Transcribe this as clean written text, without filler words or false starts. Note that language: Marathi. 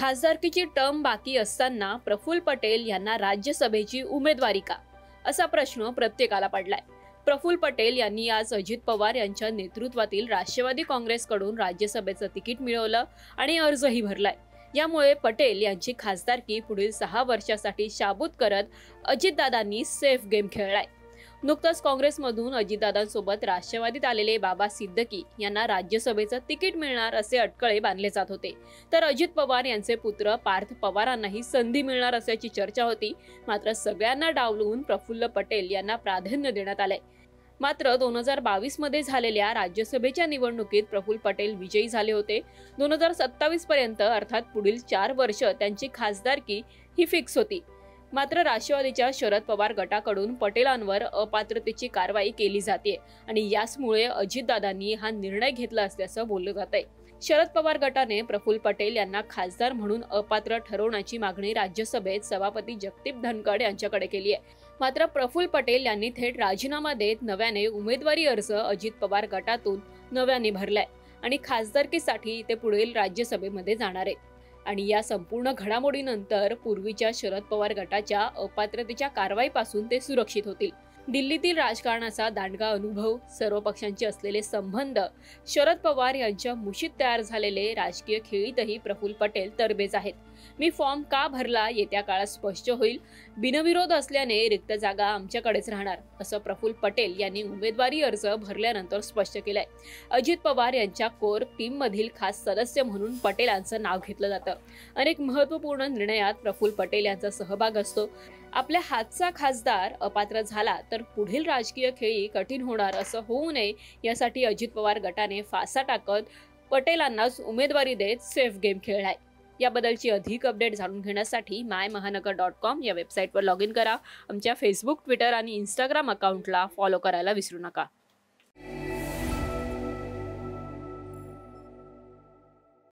खासदारकीची टर्म बाकी असताना प्रफुल्ल पटेल यांना राज्यसभेची उमेदवारी का, असा प्रश्न प्रत्येकाला पडलाय। प्रफुल्ल पटेल यांनी आज अजित पवार यांच्या नेतृत्वातील राष्ट्रवादी काँग्रेसकडून राज्यसभेचं तिकीट मिळवलं आणि अर्जही भरलाय। यामुळे पटेल यांची खासदारकी पुढील 6 वर्षांसाठी शाबूत करत अजितदादांनी सेफ गेम खेळलाय। नुकताच काँग्रेसमधून अजितदादांसोबत राष्ट्रवादीत आलेले बाबा सिद्दकी यांना राज्यसभेचं तिकीट मिळणार असे अटकळे बांधले जात होते, तर अजित पवार यांचे पुत्र पार्थ पवारांनाही संधी मिळणार असल्याची चर्चा होती। मात्र सगळ्यांना डावलून प्रफुल्ल पटेल यांना प्राधान्य देण्यात आले। मात्र 2022 मध्ये झालेल्या राज्यसभेच्या निवडणुकीत प्रफुल्ल पटेल विजयी झाले होते। 2027 पर्यंत अर्थात पुढील 4 वर्ष त्यांची खासदारकी ही फिक्स होती। मात्र राष्ट्रवादीच्या शरद पवार गटाकडून पटेलांवर अपात्रतेची कारवाई केली जाते आणि याचमुळे अजितदादांनी हा निर्णय घेतला असल्याचं बोललं जातंय। शरद पवार गटाने प्रफुल्ल पटेल यांना खासदार म्हणून अपात्र ठरवण्याची मागणी राज्यसभेत सभापती जगदीप धनखड यांच्याकडे केली आहे। मात्र प्रफुल्ल पटेल यांनी थेट राजीनामा देत नव्याने उमेदवारी अर्ज अजित पवार गटातून नव्याने भरलाय आणि खासदारकीसाठी ते पुढील राज्यसभेमध्ये जाणार आहेत। आणि या संपूर्ण घडामोडीनंतर पूर्वीच्या शरद पवार गटाच्या अपात्रतेच्या कारवाईपासून ते सुरक्षित होतील। दिल्लीतील राजकारणाचा दांडगा अनुभव, सर्व पक्षांचे असलेले संबंध, शरद पवार यांच्या मुशीत तयार झालेले राजकीय खेळीतही प्रफुल्ल पटेल तरबेज आहेत। मी फॉर्म का भरला येत्या काळात स्पष्ट होईल। बिनविरोध असल्याने रिक्त जागा आमच्याकडेच राहणार, असं प्रफुल्ल पटेल यांनी उमेदवारी अर्ज भरल्यानंतर स्पष्ट केलंय। अजित पवार यांच्या कोर टीम मधील खास सदस्य म्हणून पटेलांचं नाव घेतलं जातं। अनेक महत्त्वपूर्ण निर्णयात प्रफुल्ल पटेल यांचा सहभाग असतो। आपल्या हातचा खासदार अपात्र झाला तर पुढील राजकीय खेळी कठीण होणार, असं होऊ नये यासाठी अजित पवार गटाने फासा टाकत पटेलांनाच उमेदवारी देत सेफ गेम खेळलाय। याबद्दलची अधिक अपडेट जाणून घेण्यासाठी mymahanagar.com या वेबसाईटवर लॉग इन करा। आमच्या फेसबुक, ट्विटर आणि इंस्टाग्राम अकाउंटला फॉलो करायला विसरू नका।